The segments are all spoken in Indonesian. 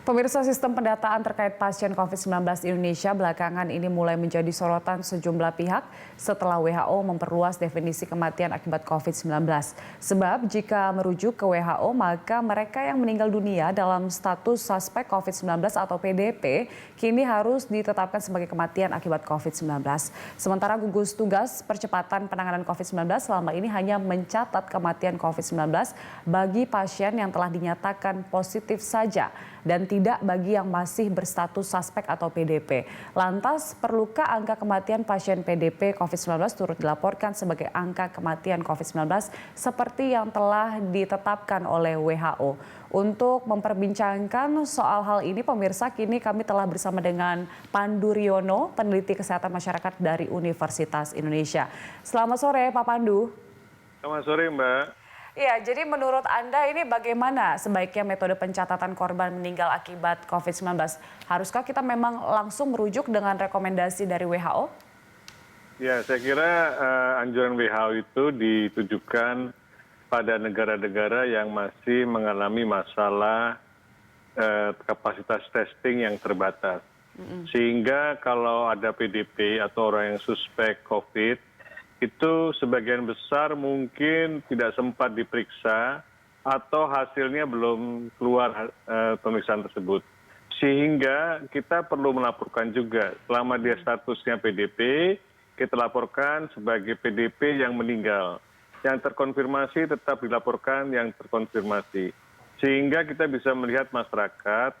Pemirsa, sistem pendataan terkait pasien COVID-19 di Indonesia belakangan ini mulai menjadi sorotan sejumlah pihak setelah WHO memperluas definisi kematian akibat COVID-19. Sebab jika merujuk ke WHO, maka mereka yang meninggal dunia dalam status suspek COVID-19 atau PDP kini harus ditetapkan sebagai kematian akibat COVID-19. Sementara gugus tugas percepatan penanganan COVID-19 selama ini hanya mencatat kematian COVID-19 bagi pasien yang telah dinyatakan positif saja dan tidak bagi yang masih berstatus suspek atau PDP. Lantas, perlukah angka kematian pasien PDP COVID-19 turut dilaporkan sebagai angka kematian COVID-19 seperti yang telah ditetapkan oleh WHO? Untuk memperbincangkan soal hal ini, pemirsa, kini kami telah bersama dengan Pandu Riono, peneliti kesehatan masyarakat dari Universitas Indonesia. Selamat sore, Pak Pandu. Selamat sore, Mbak. Ya, jadi menurut Anda ini bagaimana sebaiknya metode pencatatan korban meninggal akibat COVID-19? Haruskah kita memang langsung merujuk dengan rekomendasi dari WHO? Ya, saya kira anjuran WHO itu ditujukan pada negara-negara yang masih mengalami masalah kapasitas testing yang terbatas. Sehingga kalau ada PDP atau orang yang suspek COVID, itu sebagian besar mungkin tidak sempat diperiksa atau hasilnya belum keluar pemeriksaan tersebut. Sehingga kita perlu melaporkan juga selama dia statusnya PDP, kita laporkan sebagai PDP yang meninggal. Yang terkonfirmasi tetap dilaporkan yang terkonfirmasi. Sehingga kita bisa melihat masyarakat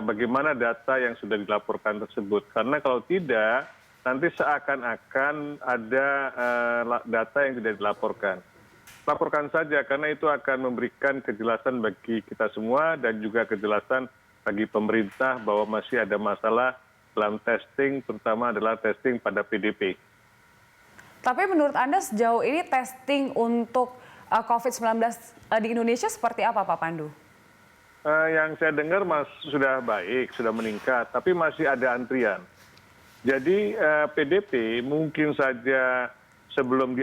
bagaimana data yang sudah dilaporkan tersebut. Karena kalau tidak, nanti seakan-akan ada data yang tidak dilaporkan. Laporkan saja karena itu akan memberikan kejelasan bagi kita semua dan juga kejelasan bagi pemerintah bahwa masih ada masalah dalam testing, terutama adalah testing pada PDP. Tapi menurut Anda sejauh ini testing untuk COVID-19 di Indonesia seperti apa, Pak Pandu? Yang saya dengar sudah baik, sudah meningkat, tapi masih ada antrian. Jadi PDP mungkin saja sebelum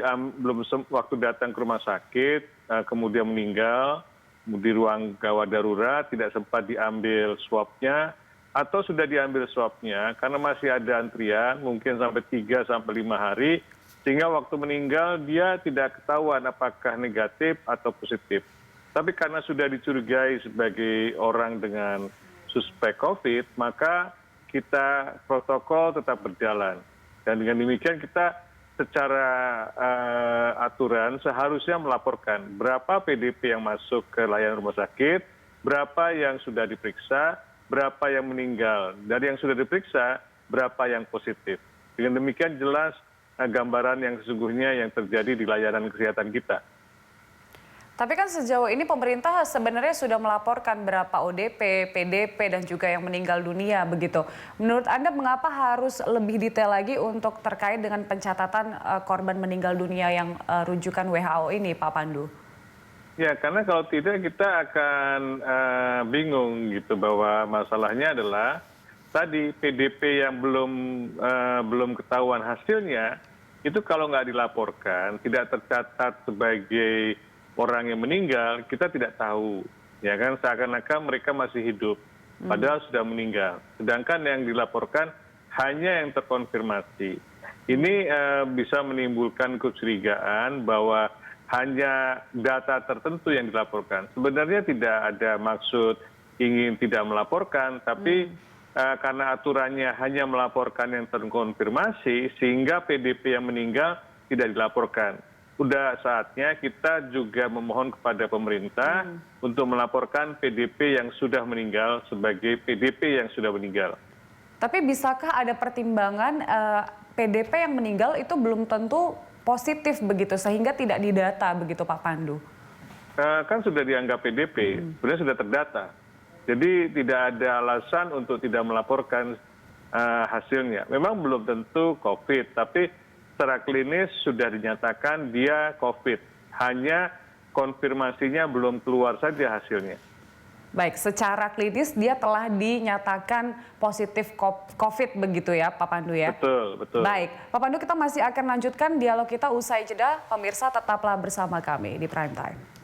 waktu datang ke rumah sakit, kemudian meninggal di ruang gawat darurat, tidak sempat diambil swabnya, atau sudah diambil swabnya karena masih ada antrian, mungkin sampai 3 sampai 5 hari, sehingga waktu meninggal dia tidak ketahuan apakah negatif atau positif. Tapi karena sudah dicurigai sebagai orang dengan suspek COVID, maka kita protokol tetap berjalan. Dan dengan demikian kita secara aturan seharusnya melaporkan berapa PDP yang masuk ke layanan rumah sakit, berapa yang sudah diperiksa, berapa yang meninggal. Dari yang sudah diperiksa, berapa yang positif. Dengan demikian jelas gambaran yang sesungguhnya yang terjadi di layanan kesehatan kita. Tapi kan sejauh ini pemerintah sebenarnya sudah melaporkan berapa ODP, PDP, dan juga yang meninggal dunia begitu. Menurut Anda mengapa harus lebih detail lagi untuk terkait dengan pencatatan korban meninggal dunia yang rujukan WHO ini, Pak Pandu? Ya, karena kalau tidak kita akan bingung gitu bahwa masalahnya adalah tadi PDP yang belum ketahuan hasilnya, itu kalau nggak dilaporkan, tidak tercatat sebagai orang yang meninggal, kita tidak tahu, ya kan, seakan-akan mereka masih hidup, padahal sudah meninggal. Sedangkan yang dilaporkan hanya yang terkonfirmasi. Ini bisa menimbulkan kecurigaan bahwa hanya data tertentu yang dilaporkan. Sebenarnya tidak ada maksud ingin tidak melaporkan, tapi karena aturannya hanya melaporkan yang terkonfirmasi, sehingga PDP yang meninggal tidak dilaporkan. Sudah saatnya kita juga memohon kepada pemerintah untuk melaporkan PDP yang sudah meninggal sebagai PDP yang sudah meninggal. Tapi bisakah ada pertimbangan PDP yang meninggal itu belum tentu positif begitu sehingga tidak didata begitu, Pak Pandu? Kan sudah dianggap PDP, sebenarnya sudah terdata. Jadi tidak ada alasan untuk tidak melaporkan hasilnya. Memang belum tentu COVID, tapi secara klinis sudah dinyatakan dia COVID. Hanya konfirmasinya belum keluar saja hasilnya. Baik, secara klinis dia telah dinyatakan positif COVID begitu ya, Pak Pandu ya? Betul, betul. Baik, Pak Pandu, kita masih akan lanjutkan dialog kita usai jeda. Pemirsa tetaplah bersama kami di Prime Time.